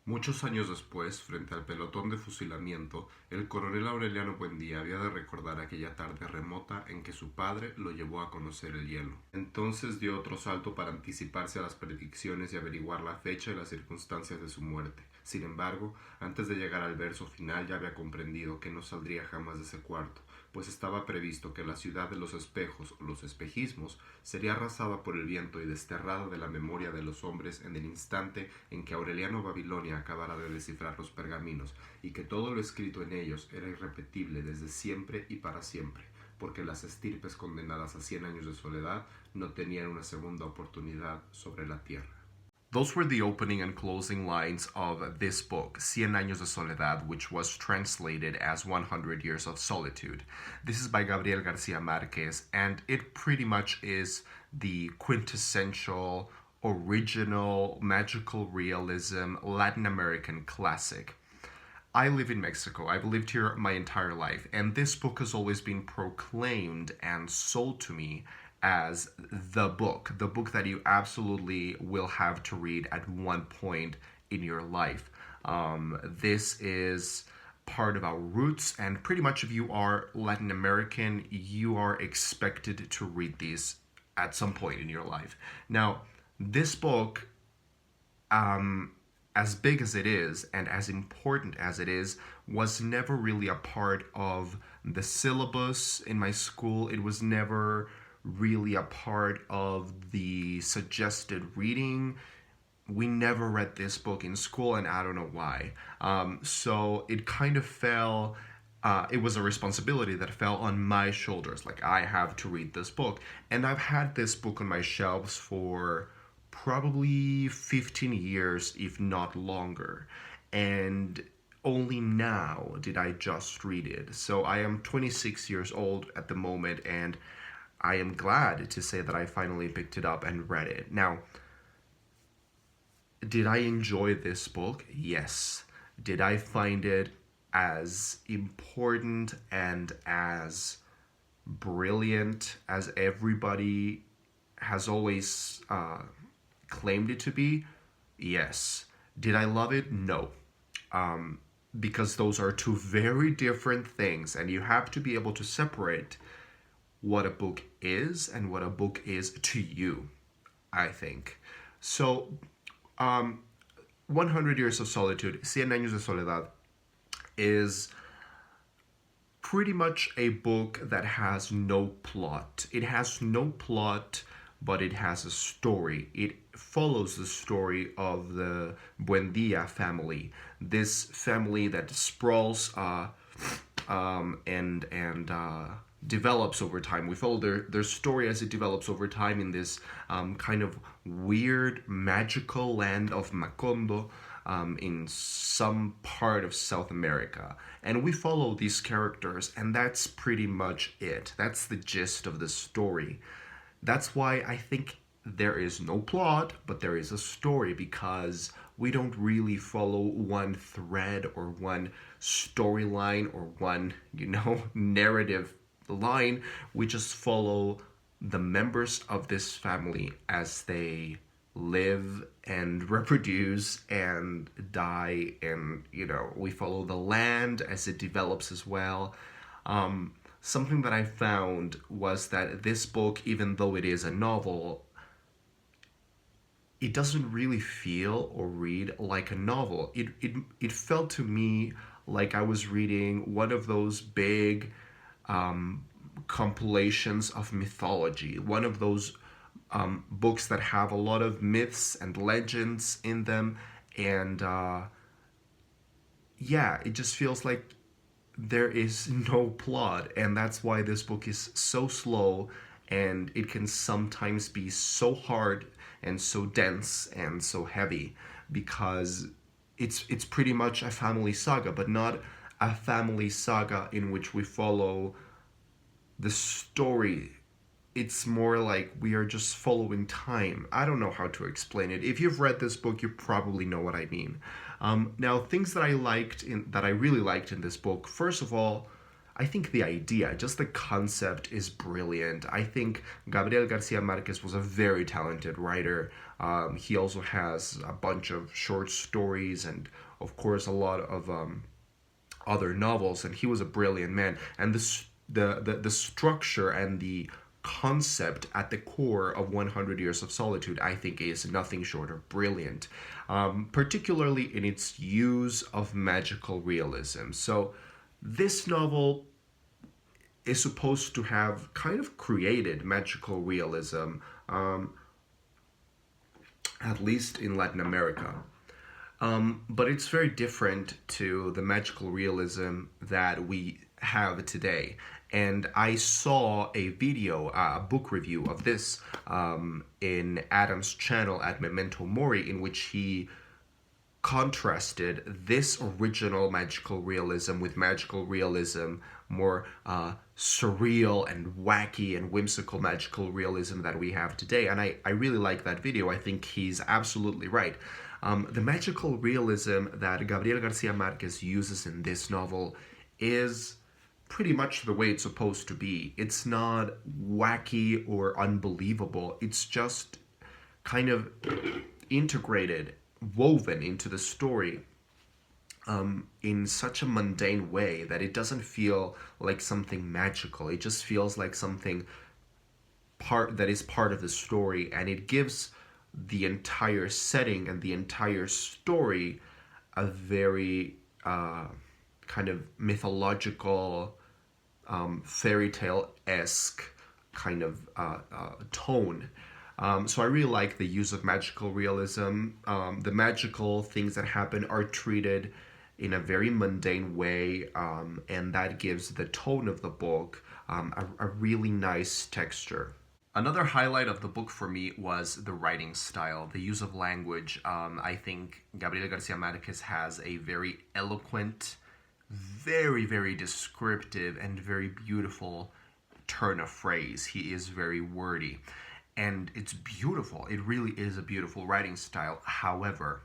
Muchos años después, frente al pelotón de fusilamiento, el coronel Aureliano Buendía había de recordar aquella tarde remota en que su padre lo llevó a conocer el hielo. Entonces dio otro salto para anticiparse a las predicciones y averiguar la fecha y las circunstancias de su muerte. Sin embargo, antes de llegar al verso final ya había comprendido que no saldría jamás de ese cuarto, pues estaba previsto que la ciudad de los espejos, o los espejismos, sería arrasada por el viento y desterrada de la memoria de los hombres en el instante en que Aureliano Babilonia acabara de descifrar los pergaminos, y que todo lo escrito en ellos era irrepetible desde siempre y para siempre, porque las estirpes condenadas a 100 años de soledad no tenían una segunda oportunidad sobre la tierra. Those were the opening and closing lines of this book, Cien Años de Soledad, which was translated as 100 Years of Solitude. This is by Gabriel Garcia Marquez, and it pretty much is the quintessential, original, magical realism Latin American classic. I live in Mexico. I've lived here my entire life, and this book has always been proclaimed and sold to me as the book that you absolutely will have to read at one point in your life. This is part of our roots, and pretty much if you are Latin American, you are expected to read these at some point in your life. Now, this book, as big as it is and as important as it is, was never really a part of the syllabus in my school. It was never really a part of the suggested reading. We never read this book in school, and I don't know why. So it kind of fell. It was a responsibility that fell on my shoulders. Like, I have to read this book. And I've had this book on my shelves for probably 15 years, if not longer. And only now did I just read it. So I am 26 years old at the moment, and I am glad to say that I finally picked it up and read it. Now, did I enjoy this book? Yes. Did I find it as important and as brilliant as everybody has always claimed it to be? Yes. Did I love it? No. Because those are two very different things, and you have to be able to separate what a book is and what a book is to you, I think. So, 100 Years of Solitude, Cien Años de Soledad, is pretty much a book that has no plot. It has no plot, but it has a story. It follows the story of the Buendia family, this family that sprawls and develops over time. We follow their story as it develops over time in this kind of weird magical land of Macondo, in some part of South America. And we follow these characters, and that's pretty much it. That's the gist of the story. That's why I think there is no plot, but there is a story, because we don't really follow one thread or one storyline or one, narrative line. We just follow the members of this family as they live and reproduce and die, and we follow the land as it develops as well. Something that I found was that this book, even though it is a novel, it doesn't really feel or read like a novel. It felt to me like I was reading one of those big compilations of mythology, one of those books that have a lot of myths and legends in them, and it just feels like there is no plot, and that's why this book is so slow, and it can sometimes be so hard and so dense and so heavy, because it's pretty much a family saga, but not a family saga in which we follow the story. It's more like we are just following time. I don't know how to explain it. If you've read this book, you probably know what I mean. Now, things that I really liked in this book. First of all, I think the idea, just the concept, is brilliant. I think Gabriel Garcia Marquez was a very talented writer. He also has a bunch of short stories and, of course, a lot of other novels, and he was a brilliant man. And the structure and the concept at the core of 100 Years of Solitude, I think, is nothing short of brilliant, particularly in its use of magical realism. So, this novel is supposed to have kind of created magical realism, um, at least in Latin America. But it's very different to the magical realism that we have today. And I saw a video, a book review of this in Adam's channel at Memento Mori, in which he contrasted this original magical realism with magical realism, more surreal and wacky and whimsical magical realism that we have today. And I really like that video. I think he's absolutely right. The magical realism that Gabriel Garcia Marquez uses in this novel is pretty much the way it's supposed to be. It's not wacky or unbelievable. It's just kind of integrated, woven into the story in such a mundane way that it doesn't feel like something magical. It just feels like something that is part of the story, and it gives the entire setting and the entire story a very kind of mythological, fairy tale esque kind of tone. So I really like the use of magical realism. The magical things that happen are treated in a very mundane way, and that gives the tone of the book a really nice texture. Another highlight of the book for me was the writing style, the use of language. I think Gabriel Garcia Marquez has a very eloquent, very, very descriptive, and very beautiful turn of phrase. He is very wordy. And it's beautiful. It really is a beautiful writing style. However,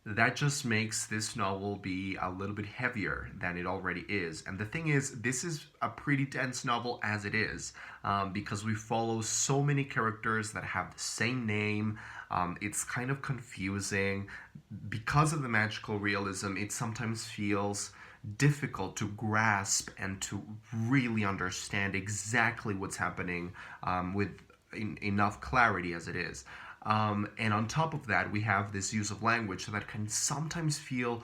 that just makes this novel be a little bit heavier than it already is. And the thing is, this is a pretty dense novel as it is, because we follow so many characters that have the same name. It's kind of confusing. Because of the magical realism, it sometimes feels difficult to grasp and to really understand exactly what's happening with enough clarity as it is. And on top of that, we have this use of language that can sometimes feel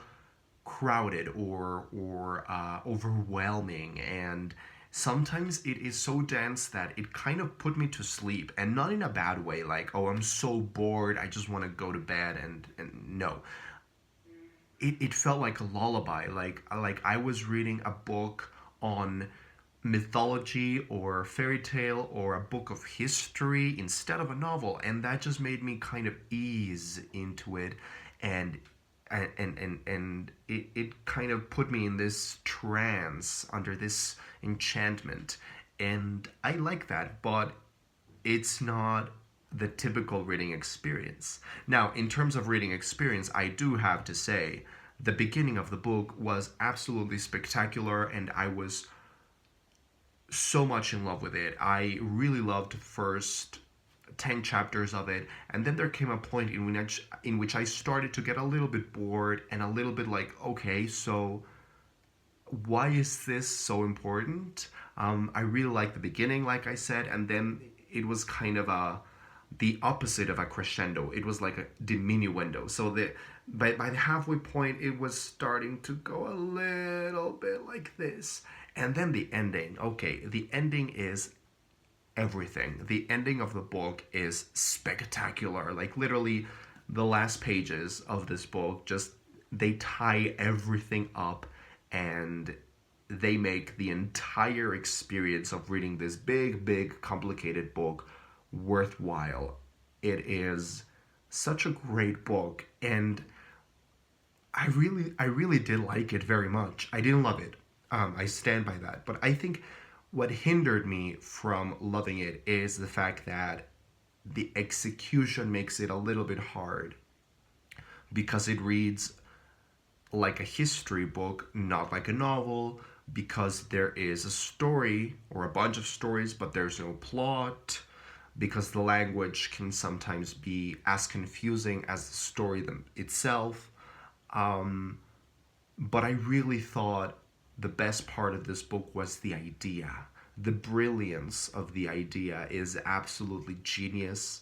crowded or overwhelming, and sometimes it is so dense that it kind of put me to sleep, and not in a bad way, like, oh, I'm so bored, I just want to go to bed, and no. It felt like a lullaby, like I was reading a book on mythology or fairy tale or a book of history instead of a novel, and that just made me kind of ease into it, and it kind of put me in this trance under this enchantment, and I like that, but it's not the typical reading experience. Now, in terms of reading experience, I do have to say the beginning of the book was absolutely spectacular, and I was so much in love with it. I really loved the first 10 chapters of it, and then there came a point in which I started to get a little bit bored and a little bit like, okay, so why is this so important? I really liked the beginning, like I said, and then it was kind of the opposite of a crescendo. It was like a diminuendo. So by the halfway point, it was starting to go a little bit like this. And then the ending. Okay, the ending is everything. The ending of the book is spectacular. Like literally the last pages of this book, just they tie everything up, and they make the entire experience of reading this big, complicated book worthwhile. It is such a great book, and I really did like it very much. I didn't love it. I stand by that. But I think what hindered me from loving it is the fact that the execution makes it a little bit hard, because it reads like a history book, not like a novel, because there is a story or a bunch of stories, but there's no plot, because the language can sometimes be as confusing as the story itself. But I really thought the best part of this book was the idea. The brilliance of the idea is absolutely genius.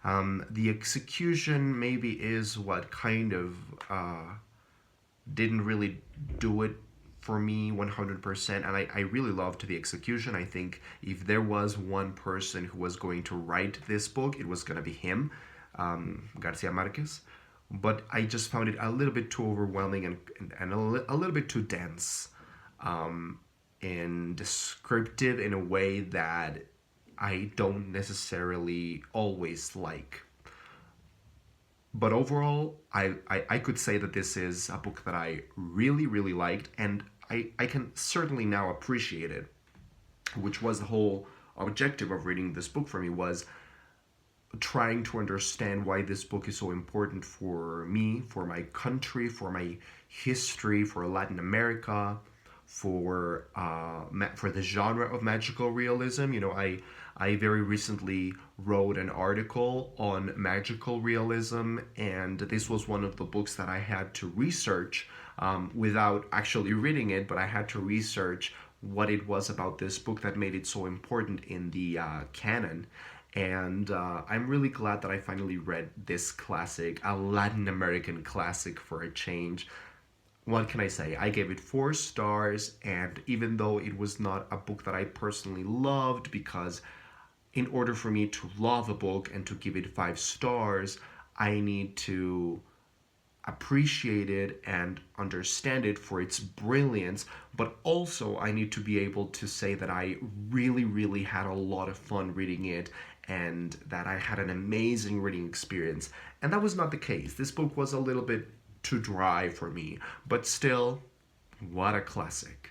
The execution maybe is what kind of didn't really do it for me 100%, and I really loved the execution. I think if there was one person who was going to write this book, it was going to be him, Garcia Marquez. But I just found it a little bit too overwhelming and a little bit too dense, and descriptive in a way that I don't necessarily always like. But overall, I could say that this is a book that I really, really liked, and I can certainly now appreciate it, which was the whole objective of reading this book for me, was trying to understand why this book is so important for me, for my country, for my history, for Latin America, for the genre of magical realism. You know, I very recently wrote an article on magical realism, and this was one of the books that I had to research without actually reading it, but I had to research what it was about this book that made it so important in the canon. And I'm really glad that I finally read this classic, a Latin American classic for a change. What can I say? I gave it 4 stars, and even though it was not a book that I personally loved, because in order for me to love a book and to give it 5 stars, I need to appreciate it and understand it for its brilliance, but also I need to be able to say that I really, really had a lot of fun reading it and that I had an amazing reading experience. And that was not the case. This book was a little bit too dry for me, but still, what a classic.